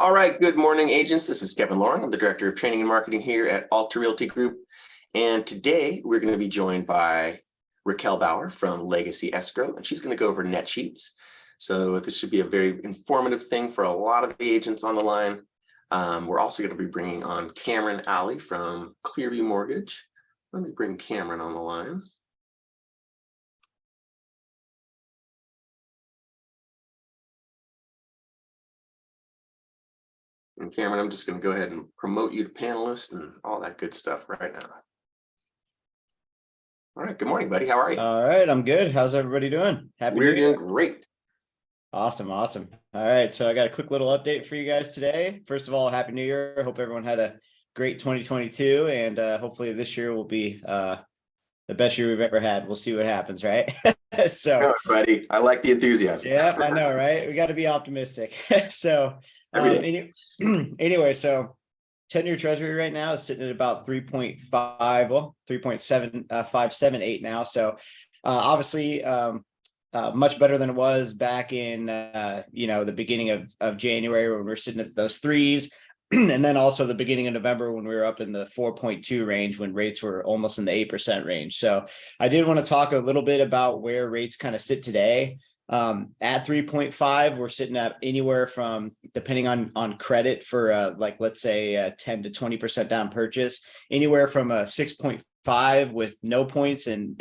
All right, good morning, agents. This is Kevin Lauren. I'm the Director of Training and Marketing here at Alta Realty Group. And today we're going to be joined by Raquel Bauer from Legacy Escrow, and she's going to go over net sheets. So this should be a very informative thing for a lot of the agents on the line. We're also going to be bringing on Cameron Alley from Clearview Mortgage. Let me bring Cameron on the line. And Cameron, I'm just going to go ahead and promote you to panelist and all that good stuff right now. All right. Good morning, buddy. How are you? All right. I'm good. How's everybody doing? We're doing great. Awesome. Awesome. All right. So I got a quick little update for you guys today. First of all, Happy New Year. I hope everyone had a great 2022, and hopefully this year will be the best year we've ever had. We'll see what happens, right? So, buddy, I like the enthusiasm. Yeah, I know, right? We got to be optimistic. So, anyway, so 10-year treasury right now is sitting at about 3.5, well, 3.7578 now. So, obviously, much better than it was back in, the beginning of January when we were sitting at those threes. And then also the beginning of November when we were up in the 4.2 range when rates were almost in the 8% range. So I did want to talk a little bit about where rates kind of sit today. At 3.5, we're sitting at anywhere from, depending on credit for let's say 10 to 20% down purchase, anywhere from a 6.5 with no points and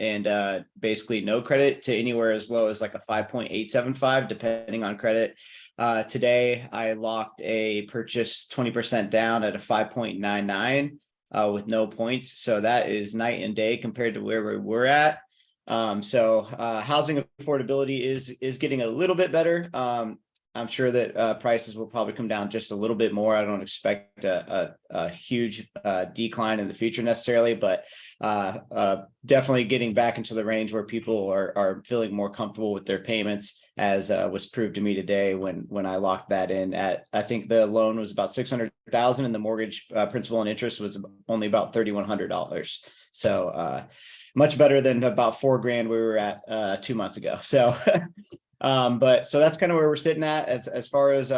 basically no credit to anywhere as low as like a 5.875 depending on credit. Today I locked a purchase 20% down at a 5.99 with no points. So that is night and day compared to where we were at. So housing affordability is getting a little bit better. I'm sure that prices will probably come down just a little bit more. I don't expect a huge decline in the future necessarily, but definitely getting back into the range where people are feeling more comfortable with their payments, as was proved to me today when I locked that in at, I think the loan was about $600,000 and the mortgage principal and interest was only about $3,100. So much better than about $4,000 we were at 2 months ago. So but so that's kind of where we're sitting at as far as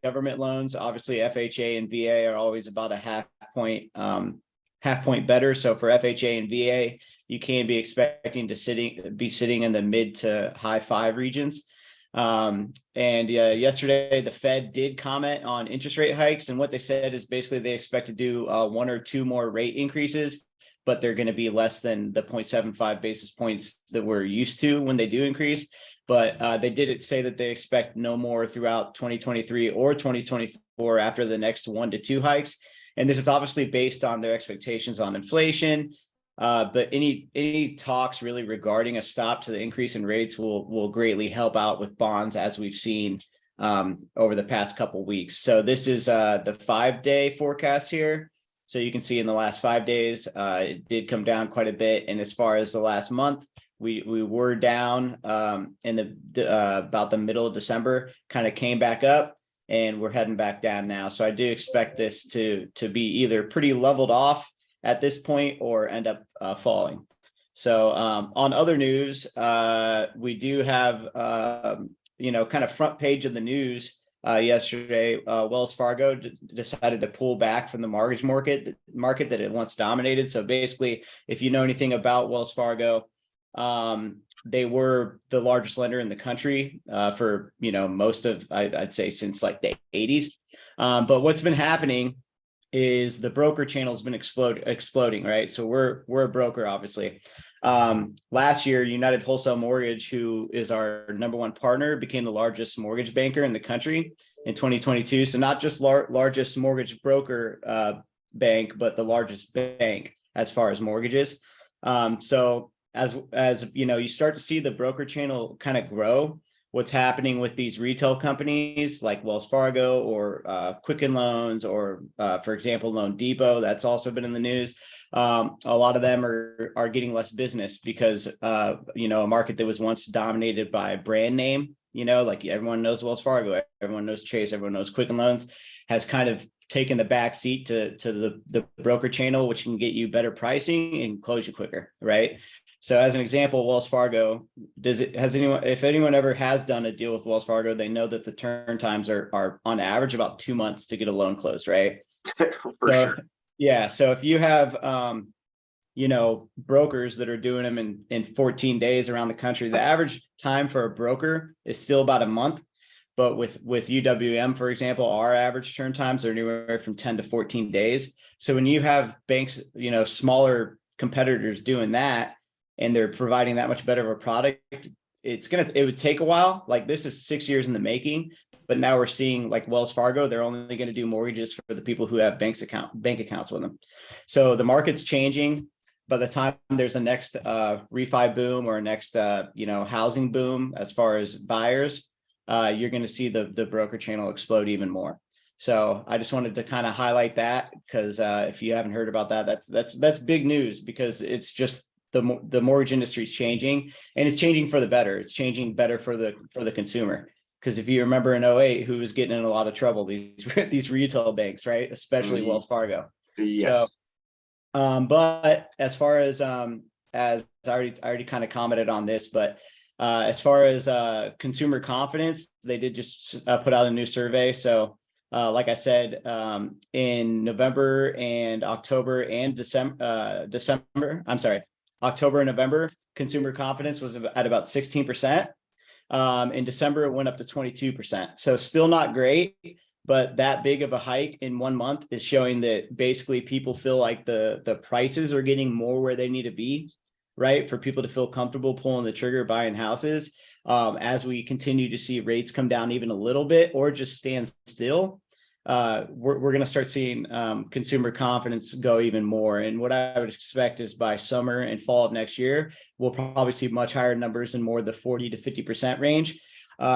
government loans. Obviously FHA and VA are always about a half point better. So for FHA and VA, you can be expecting to be sitting in the mid to high 5 regions. Yesterday the Fed did comment on interest rate hikes, and what they said is basically they expect to do 1 or 2 more rate increases, but they're going to be less than the 0.75 basis points that we're used to when they do increase. But they did say that they expect no more throughout 2023 or 2024 after the next 1 to 2 hikes. And this is obviously based on their expectations on inflation. But any talks really regarding a stop to the increase in rates will greatly help out with bonds, as we've seen over the past couple of weeks. So this is the 5-day forecast here. So you can see in the last 5 days, it did come down quite a bit. And as far as the last month, we were down in about the middle of December, kind of came back up, and we're heading back down now. So I do expect this to be either pretty leveled off at this point or end up falling. So on other news, we do have kind of front page of the news. Yesterday, Wells Fargo decided to pull back from the mortgage market that it once dominated. So basically, if you know anything about Wells Fargo, they were the largest lender in the country for most of, I'd say, since like the 80s. But what's been happening is the broker channel has been exploding, right? So we're a broker, obviously. Last year, United Wholesale Mortgage, who is our #1 partner, became the largest mortgage banker in the country in 2022. So not just largest mortgage broker bank, but the largest bank as far as mortgages. So as you start to see the broker channel kind of grow, what's happening with these retail companies like Wells Fargo or Quicken Loans or, for example, Loan Depot, that's also been in the news. A lot of them are getting less business because, a market that was once dominated by a brand name, like everyone knows Wells Fargo, everyone knows Chase, everyone knows Quicken Loans, has kind of taking the back seat to the broker channel, which can get you better pricing and close you quicker, right? So as an example, Wells Fargo, if anyone ever has done a deal with Wells Fargo, they know that the turn times are on average about 2 months to get a loan closed, right? For sure. Yeah. So if you have, brokers that are doing them in 14 days around the country, the average time for a broker is still about a month. But with UWM, for example, our average turn times are anywhere from 10 to 14 days. So when you have banks, smaller competitors doing that, and they're providing that much better of a product, it would take a while. Like, this is 6 years in the making, but now we're seeing, like Wells Fargo, they're only going to do mortgages for the people who have bank accounts with them. So the market's changing. By the time there's a next refi boom or next housing boom as far as buyers, you're going to see the broker channel explode even more. So I just wanted to kind of highlight that, because if you haven't heard about that, that's big news, because it's just the mortgage industry is changing, and it's changing for the better. It's changing better for the consumer. Because if you remember in 2008, who was getting in a lot of trouble? These retail banks, right? Especially Wells Fargo. Yes. So, but as far as I already kind of commented on this, but as far as consumer confidence, they did just put out a new survey. So like I said, in November and October and October and November, consumer confidence was at about 16%. In December, it went up to 22%. So still not great, but that big of a hike in 1 month is showing that basically people feel like the prices are getting more where they need to be, right? For people to feel comfortable pulling the trigger, buying houses. As we continue to see rates come down even a little bit, or just stand still, we're going to start seeing consumer confidence go even more. And what I would expect is by summer and fall of next year, we'll probably see much higher numbers in more the 40 to 50% range,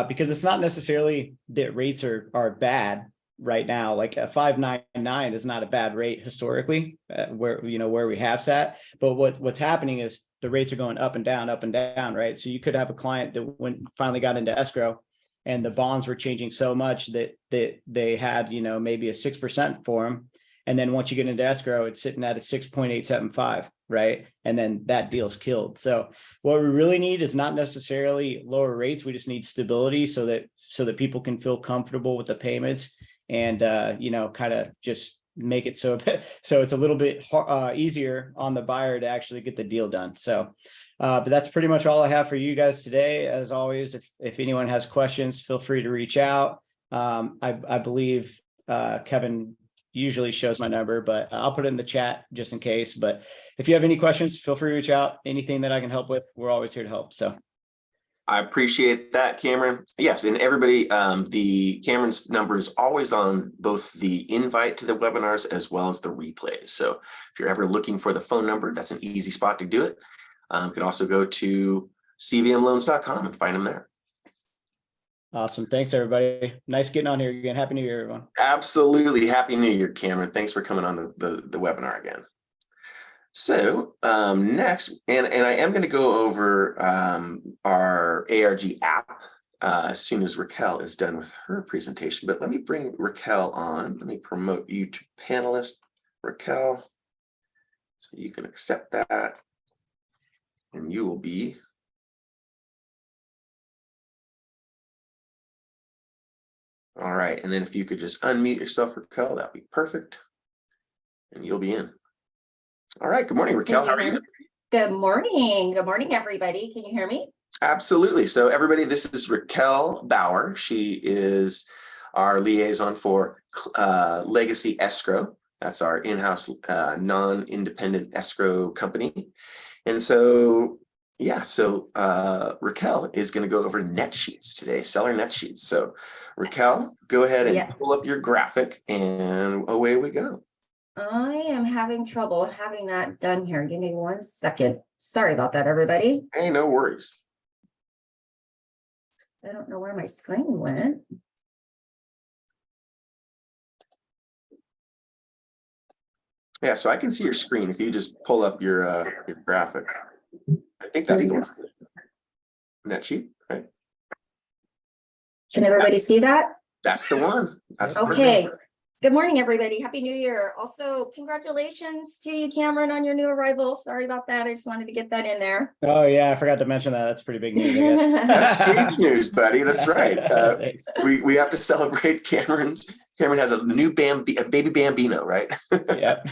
because it's not necessarily that rates are bad right now. Like a 5.99 is not a bad rate historically, where we have sat. But what's happening is the rates are going up and down, right? So you could have a client that finally got into escrow, and the bonds were changing so much that they had, maybe a 6% for them. And then once you get into escrow, it's sitting at a 6.875, right? And then that deal's killed. So what we really need is not necessarily lower rates. We just need stability so that people can feel comfortable with the payments, and, kind of just make it so it's a little bit easier on the buyer to actually get the deal done. So but that's pretty much all I have for you guys today. As always, if anyone has questions, feel free to reach out. I believe Kevin usually shows my number, but I'll put it in the chat just in case. But if you have any questions, feel free to reach out. Anything that I can help with, we're always here to help. So I appreciate that, Cameron. Yes, and everybody, the Cameron's number is always on both the invite to the webinars as well as the replays. So if you're ever looking for the phone number, that's an easy spot to do it. You can also go to cvmloans.com and find them there. Awesome. Thanks, everybody. Nice getting on here again. Happy New Year, everyone. Absolutely. Happy New Year, Cameron. Thanks for coming on the webinar again. So next, and I am going to go over our ARG app as soon as Raquel is done with her presentation. But let me bring Raquel on. Let me promote you to panelist, Raquel, so you can accept that. And you will be all right. And then if you could just unmute yourself, Raquel, that'd be perfect. And you'll be in. All right. Good morning, Raquel. How are you? Good morning. Good morning, everybody. Can you hear me? Absolutely. So everybody, this is Raquel Bauer. She is our liaison for Legacy Escrow. That's our in-house non-independent escrow company. And so Raquel is going to go over net sheets today, seller net sheets. So Raquel, go ahead and pull up your graphic, and away we go. I am having trouble having that done here. Give me 1 second. Sorry about that, everybody. Hey, no worries. I don't know where my screen went. Yeah, so I can see your screen if you just pull up your graphic. I think that's the one. Net sheet, right? Can everybody see that? That's the one. That's okay. perfect. Good morning, everybody. Happy New Year. Also, congratulations to you, Cameron, on your new arrival. Sorry about that. I just wanted to get that in there. Oh yeah, I forgot to mention that. That's pretty big news, I guess. That's huge news, buddy. That's right. Thanks. We have to celebrate Cameron. Cameron has a new a baby Bambino, right? Yep.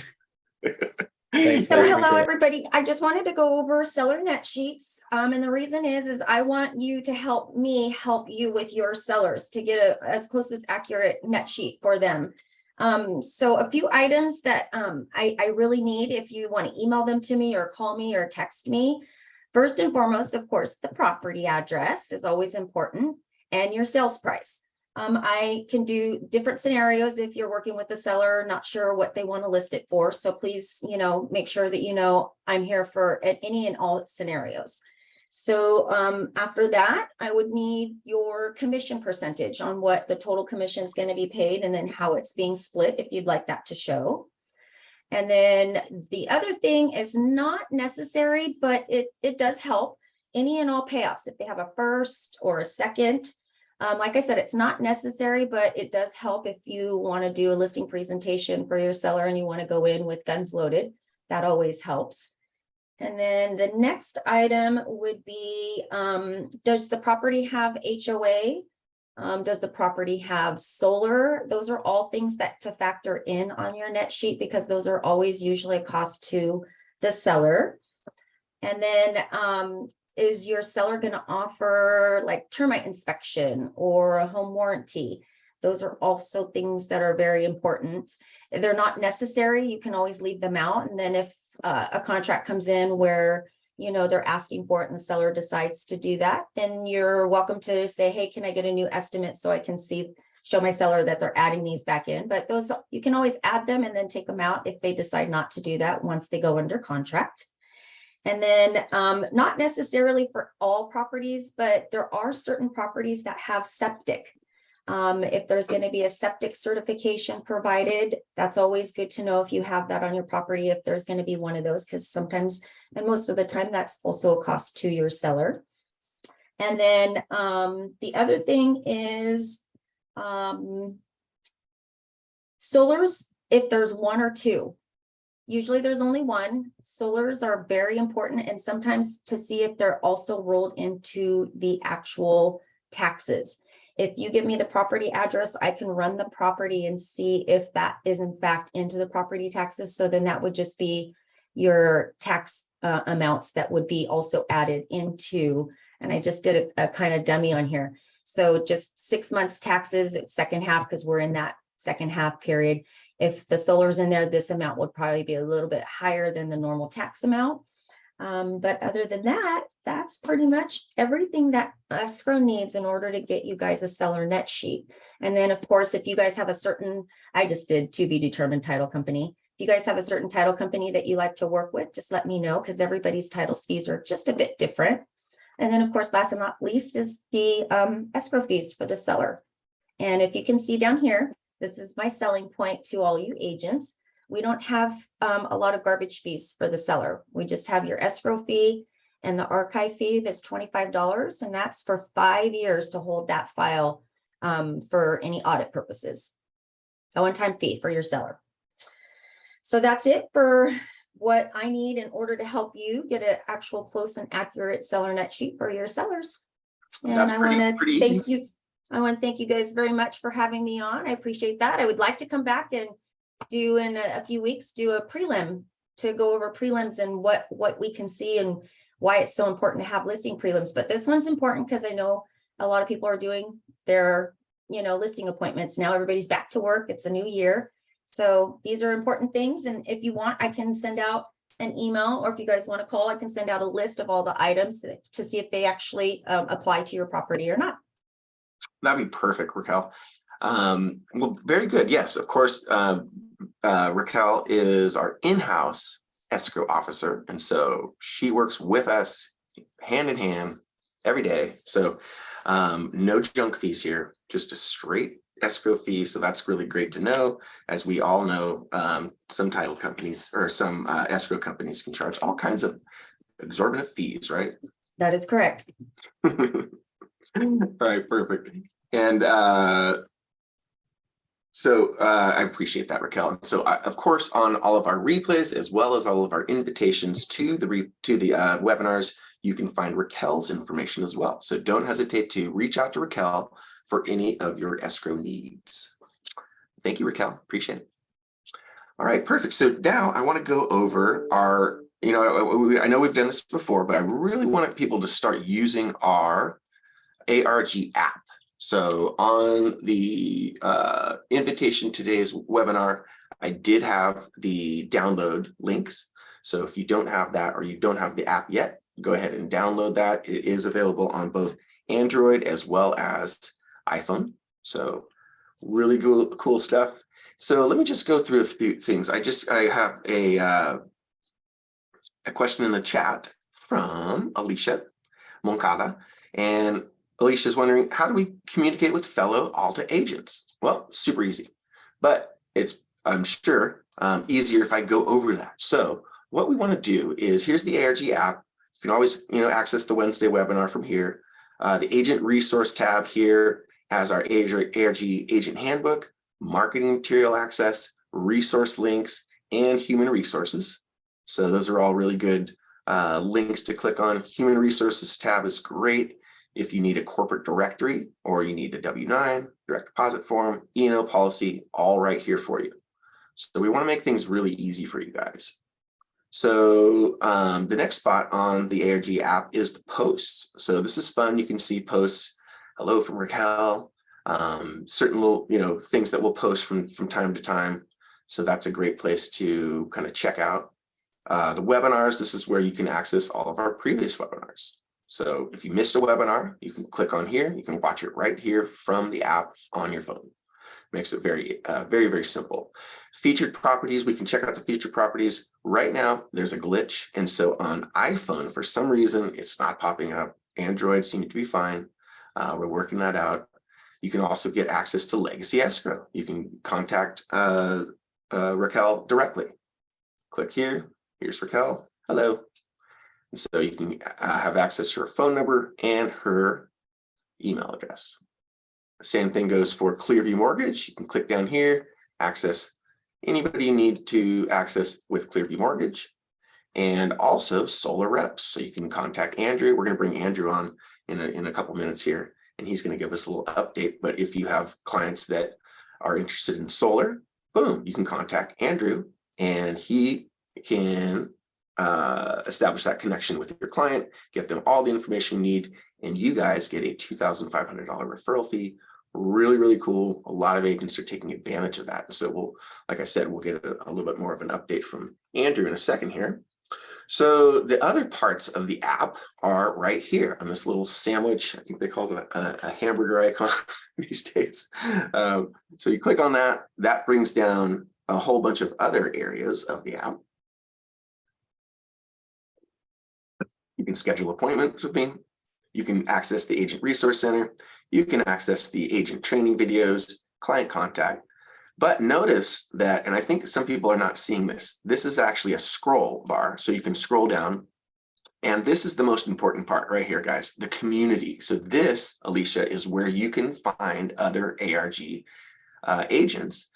Thanks, So I hello, appreciate it. everybody. I just wanted to go over seller net sheets. And the reason is I want you to help me help you with your sellers to get as close as accurate net sheet for them. So a few items that I really need if you want to email them to me or call me or text me. First and foremost, of course, the property address is always important and your sales price. I can do different scenarios if you're working with the seller, not sure what they want to list it for. So please, make sure that I'm here for any and all scenarios. So after that, I would need your commission percentage on what the total commission is going to be paid and then how it's being split if you'd like that to show. And then the other thing is not necessary, but it does help. Any and all payoffs, if they have a first or a second. Like I said, it's not necessary, but it does help if you want to do a listing presentation for your seller and you want to go in with guns loaded. That always helps. And then the next item would be, does the property have HOA? Does the property have solar? Those are all things that to factor in on your net sheet because those are always usually a cost to the seller. And then is your seller going to offer like termite inspection or a home warranty? Those are also things that are very important. They're not necessary. You can always leave them out. And then if a contract comes in where, they're asking for it and the seller decides to do that, then you're welcome to say, hey, can I get a new estimate so I can show my seller that they're adding these back in. But those, you can always add them and then take them out if they decide not to do that once they go under contract. And then not necessarily for all properties, but there are certain properties that have septic. If there's going to be a septic certification provided, that's always good to know if you have that on your property, if there's going to be one of those, because sometimes, and most of the time, that's also a cost to your seller. And then the other thing is solars, if there's one or two. Usually there's only one. Solars are very important, and sometimes to see if they're also rolled into the actual taxes. If you give me the property address, I can run the property and see if that is in fact into the property taxes. So then that would just be your tax amounts that would be also added into, and I just did a kind of dummy on here. So just 6 months taxes, second half, because we're in that second half period. If the solar's in there, this amount would probably be a little bit higher than the normal tax amount. But other than that, that's pretty much everything that escrow needs in order to get you guys a seller net sheet. And then of course, if you guys have a certain, I just did to be determined title company. If you guys have a certain title company that you like to work with, just let me know, because everybody's title fees are just a bit different. And then of course, last but not least is the escrow fees for the seller. And if you can see down here, this is my selling point to all you agents. We don't have a lot of garbage fees for the seller. We just have your escrow fee and the archive fee that's $25. And that's for 5 years to hold that file for any audit purposes. A one-time fee for your seller. So that's it for what I need in order to help you get an actual close and accurate seller net sheet for your sellers. And That's I want to easy. thank you. I want to thank you guys very much for having me on. I appreciate that. I would like to come back and do in a few weeks, do a prelim to go over prelims and what we can see and why it's so important to have listing prelims. But this one's important because I know a lot of people are doing their, listing appointments. Now everybody's back to work. It's a new year. So these are important things. And if you want, I can send out an email, or if you guys want to call, I can send out a list of all the items to see if they actually apply to your property or not. That'd be perfect, Raquel. Well, very good. Yes, of course. Raquel is our in-house escrow officer, and so she works with us hand in hand every day. So no junk fees here, just a straight escrow fee. So that's really great to know. As we all know, some title companies or some escrow companies can charge all kinds of exorbitant fees, right? That is correct. All right, perfect. And So I appreciate that, Raquel. And so of course, on all of our replays, as well as all of our invitations to the webinars, you can find Raquel's information as well. So don't hesitate to reach out to Raquel for any of your escrow needs. Thank you, Raquel. Appreciate it. All right, perfect. So now I want to go over our, I know we've done this before, but I really want people to start using our ARG app. So on the invitation to today's webinar, I did have the download links. So if you don't have that or you don't have the app yet, go ahead and download that. It is available on both Android as well as iPhone. So really cool stuff. So let me just go through a few things. I have a question in the chat from Alicia Moncada, and Alicia is wondering, how do we communicate with fellow Alta agents? Well, super easy, but it's, I'm sure, easier if I go over that. So what we want to do is, here's the ARG app. You can always, access the Wednesday webinar from here. The agent resource tab here has our ARG agent handbook, marketing material access, resource links, and human resources. So those are all really good links to click on. Human resources tab is great if you need a corporate directory or you need a W-9, direct deposit form, E&O policy, all right here for you. So we want to make things really easy for you guys. So the next spot on the ARG app is the posts. So this is fun. You can see posts, hello from Raquel, certain little, things that we'll post from time to time. So that's a great place to kind of check out. The webinars, this is where you can access all of our previous webinars. So if you missed a webinar, you can click on here. You can watch it right here from the app on your phone. Makes it very, very simple. Featured properties, we can check out the featured properties. Right now, there's a glitch. And so on iPhone, for some reason, it's not popping up. Android seems to be fine. We're working that out. You can also get access to Legacy Escrow. You can contact Raquel directly. Click here. Here's Raquel. Hello. And so you can have access to her phone number and her email address. Same thing goes for Clearview Mortgage. You can click down here, access anybody you need to access with Clearview Mortgage, and also solar reps. So you can contact Andrew. We're going to bring Andrew on in a couple minutes here, and he's going to give us a little update. But if you have clients that are interested in solar, boom, you can contact Andrew, and he can establish that connection with your client, get them all the information you need, and you guys get a $2,500 referral fee. Really cool. A lot of agents are taking advantage of that. So we'll, like I said, we'll get a little bit more of an update from Andrew in a second here. So the other parts of the app are right here on this little sandwich. I think they call it a hamburger icon these days. So you click on that, that brings down a whole bunch of other areas of the app. You can schedule appointments with me. You can access the Agent Resource Center. You can access the agent training videos, client contact. But notice that, and I think some people are not seeing this, this is actually a scroll bar. So you can scroll down. And this is the most important part right here, guys, the community. So this, Alicia, is where you can find other ARG agents.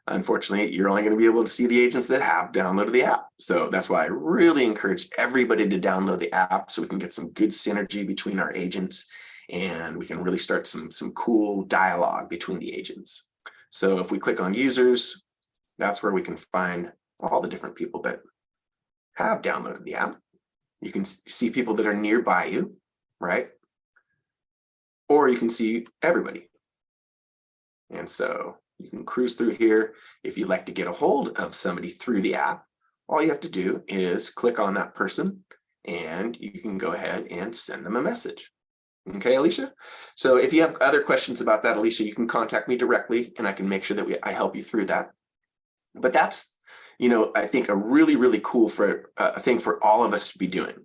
Unfortunately, you're only going to be able to see the agents that have downloaded the app. So that's why I really encourage everybody to download the app so we can get some good synergy between our agents and we can really start some cool dialogue between the agents. So if we click on users, that's where we can find all the different people that have downloaded the app. You can see people that are nearby you, right? Or you can see everybody. And so you can cruise through here. If you'd like to get a hold of somebody through the app, all you have to do is click on that person and you can go ahead and send them a message. Okay, Alicia? So if you have other questions about that, Alicia, you can contact me directly and I can make sure that I help you through that. But that's, I think a really cool thing for all of us to be doing.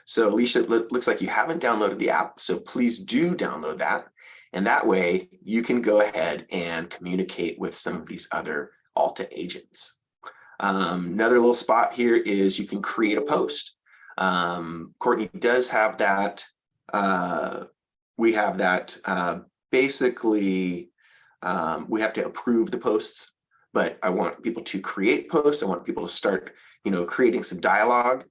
So Alicia, it looks like you haven't downloaded the app, so please do download that. And that way you can go ahead and communicate with some of these other Alta agents. Another little spot here is you can create a post. Courtney does have that. We have that basically We have to approve the posts, but I want people to create posts. I want people to start, creating some dialogue.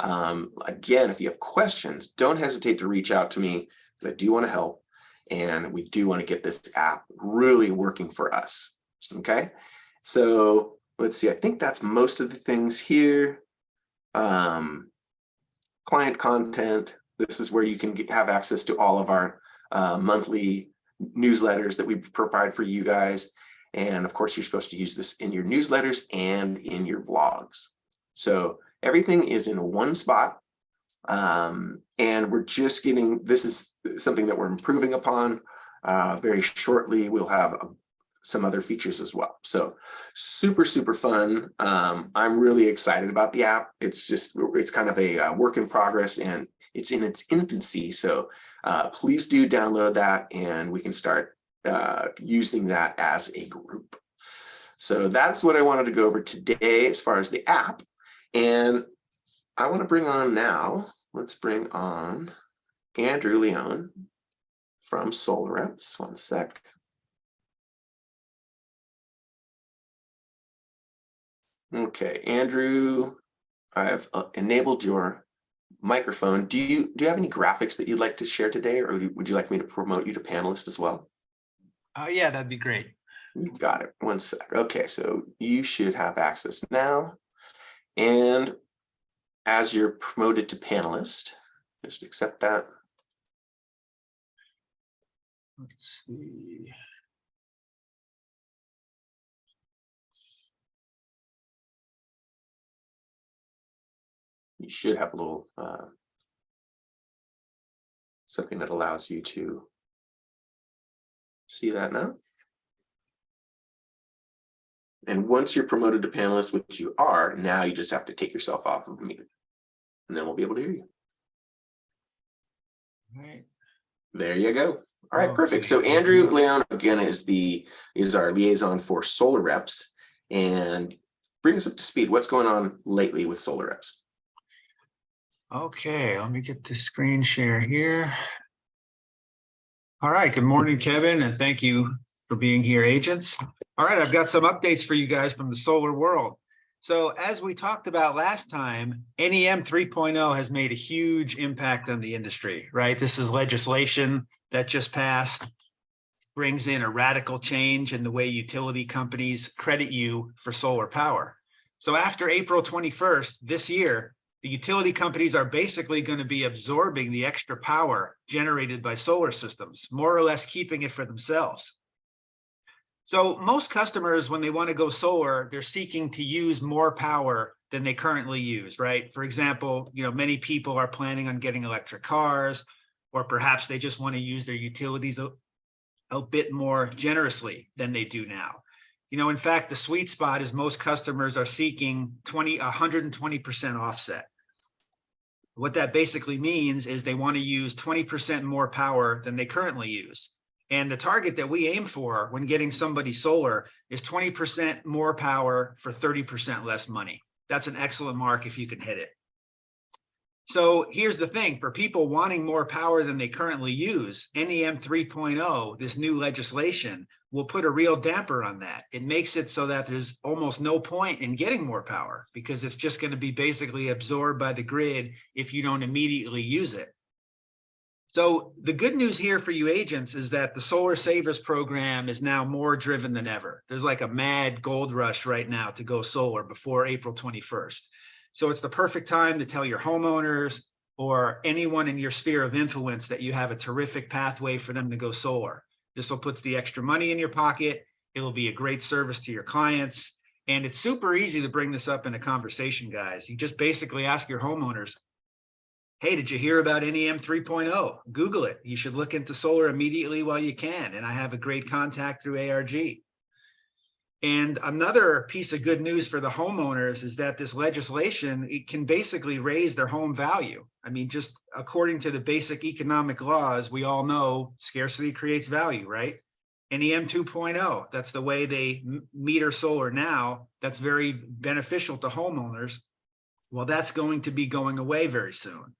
Again, if you have questions, don't hesitate to reach out to me, because I do want to help. And we do want to get this app really working for us. Okay, so let's see. I think that's most of the things here. Client content. This is where you can have access to all of our monthly newsletters that we provide for you guys. And of course, you're supposed to use this in your newsletters and in your blogs. So everything is in one spot. And we're just this is something that we're improving upon. Very shortly, we'll have some other features as well. So super, super fun. I'm really excited about the app. It's kind of a work in progress, and it's in its infancy. So please do download that, and we can start using that as a group. So that's what I wanted to go over today as far as the app. And I want to bring on now, let's bring on Andrew Leon from SolarReps. One sec. Okay, Andrew, I've enabled your microphone. Do you have any graphics that you'd like to share today, or would you like me to promote you to panelist as well? Oh, yeah, that'd be great. You got it. One sec. Okay, so you should have access now. And as you're promoted to panelist, just accept that. Let's see. You should have a little something that allows you to see that now. And once you're promoted to panelist, which you are, now you just have to take yourself off of mute, and then we'll be able to hear you. All right. There you go. All right, Okay. perfect. So Andrew Leon, again, is our liaison for SolarReps, and bring us up to speed. What's going on lately with SolarReps? Okay, let me get the screen share here. All right, good morning, Kevin, and thank you for being here, agents. All right, I've got some updates for you guys from the solar world. So as we talked about last time, NEM 3.0 has made a huge impact on the industry, right? This is legislation that just passed, brings in a radical change in the way utility companies credit you for solar power. So after April 21st this year, the utility companies are basically going to be absorbing the extra power generated by solar systems, more or less keeping it for themselves. So most customers, when they want to go solar, they're seeking to use more power than they currently use, right? For example, many people are planning on getting electric cars, or perhaps they just want to use their utilities a bit more generously than they do now. In fact, the sweet spot is most customers are seeking 120% offset. What that basically means is they want to use 20% more power than they currently use. And the target that we aim for when getting somebody solar is 20% more power for 30% less money. That's an excellent mark if you can hit it. So here's the thing, for people wanting more power than they currently use, NEM 3.0, this new legislation, will put a real damper on that. It makes it so that there's almost no point in getting more power, because it's just going to be basically absorbed by the grid if you don't immediately use it. So the good news here for you agents is that the Solar Savers program is now more driven than ever. There's like a mad gold rush right now to go solar before April 21st. So it's the perfect time to tell your homeowners or anyone in your sphere of influence that you have a terrific pathway for them to go solar. This will put the extra money in your pocket. It'll be a great service to your clients. And it's super easy to bring this up in a conversation, guys. You just basically ask your homeowners, hey, did you hear about NEM 3.0? Google it. You should look into solar immediately while you can. And I have a great contact through ARG. And another piece of good news for the homeowners is that this legislation, it can basically raise their home value. I mean, just according to the basic economic laws, we all know scarcity creates value, right? NEM 2.0, that's the way they meter solar now. That's very beneficial to homeowners. Well, that's going to be going away very soon.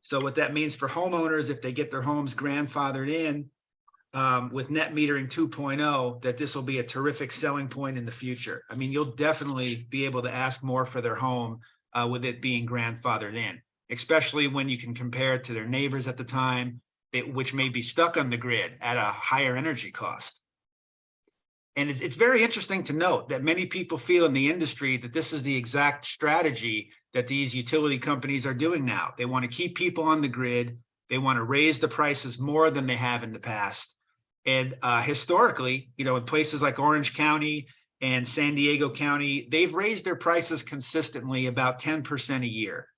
So what that means for homeowners, if they get their homes grandfathered in, with net metering 2.0 that this will be a terrific selling point in the future. I mean, you'll definitely be able to ask more for their home with it being grandfathered in, especially when you can compare it to their neighbors at the time, which may be stuck on the grid at a higher energy cost. And it's very interesting to note that many people feel in the industry that this is the exact strategy that these utility companies are doing now. They want to keep people on the grid. They want to raise the prices more than they have in the past. And historically, you know, in places like Orange County and San Diego County, they've raised their prices consistently about 10% a year.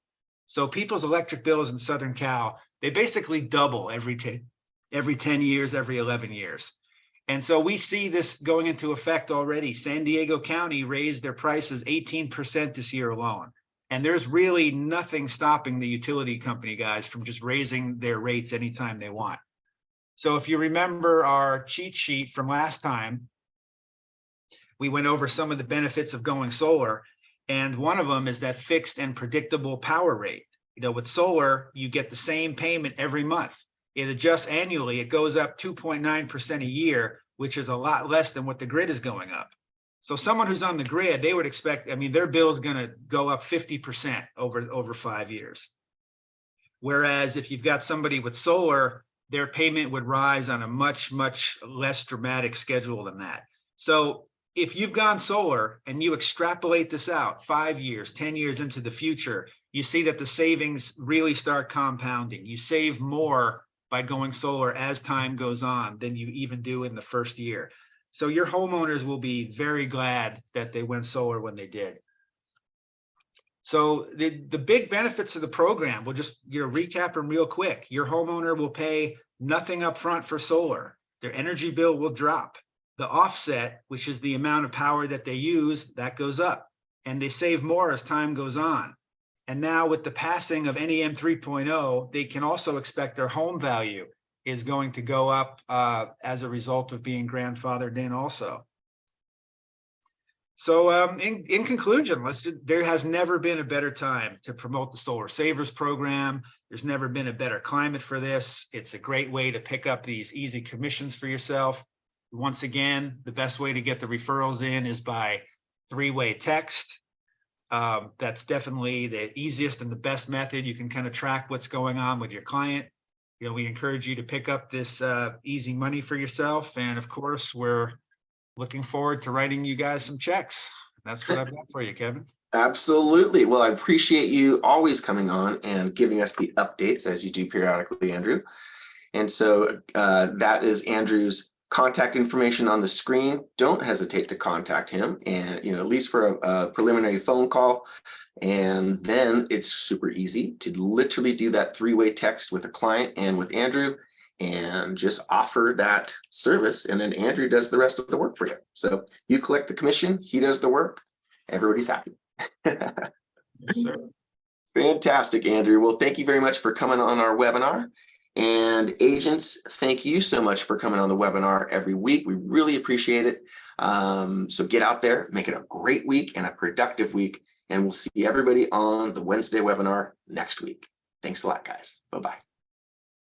So people's electric bills in Southern Cal, they basically double every 10 years, every 11 years. And so we see this going into effect already. San Diego County raised their prices 18% this year alone. And there's really nothing stopping the utility company guys from just raising their rates anytime they want. So if you remember our cheat sheet from last time, we went over some of the benefits of going solar. And one of them is that fixed and predictable power rate. You know, with solar, you get the same payment every month. It adjusts annually. It goes up 2.9% a year, which is a lot less than what the grid is going up. So someone who's on the grid, they would expect, I mean, their bill is going to go up 50% over 5 years. Whereas if you've got somebody with solar, their payment would rise on a much, much less dramatic schedule than that. So if you've gone solar and you extrapolate this out 5 years, 10 years into the future, you see that the savings really start compounding. You save more by going solar as time goes on than you even do in the first year. So your homeowners will be very glad that they went solar when they did. So the big benefits of the program, we'll just recap them real quick. Your homeowner will pay nothing up front for solar. Their energy bill will drop. The offset, which is the amount of power that they use, that goes up. And they save more as time goes on. And now with the passing of NEM 3.0, they can also expect their home value is going to go up as a result of being grandfathered in also. So in conclusion, there has never been a better time to promote the Solar Savers program. There's never been a better climate for this. It's a great way to pick up these easy commissions for yourself. Once again, the best way to get the referrals in is by three-way text. That's definitely the easiest and the best method. You can kind of track what's going on with your client. You know, we encourage you to pick up this easy money for yourself. And of course, we're looking forward to writing you guys some checks. That's what I've got for you, Kevin. Absolutely. Well, I appreciate you always coming on and giving us the updates as you do periodically, Andrew. And so that is Andrew's contact information on the screen. Don't hesitate to contact him, and at least for a preliminary phone call. And then it's super easy to literally do that three-way text with a client and with Andrew, and just offer that service. And then Andrew does the rest of the work for you. So you collect the commission, he does the work, everybody's happy. Yes, sir. Fantastic, Andrew. Well, thank you very much for coming on our webinar. And agents, thank you so much for coming on the webinar every week. We really appreciate it. So get out there, make it a great week and a productive week. And we'll see everybody on the Wednesday webinar next week. Thanks a lot, guys. Bye-bye.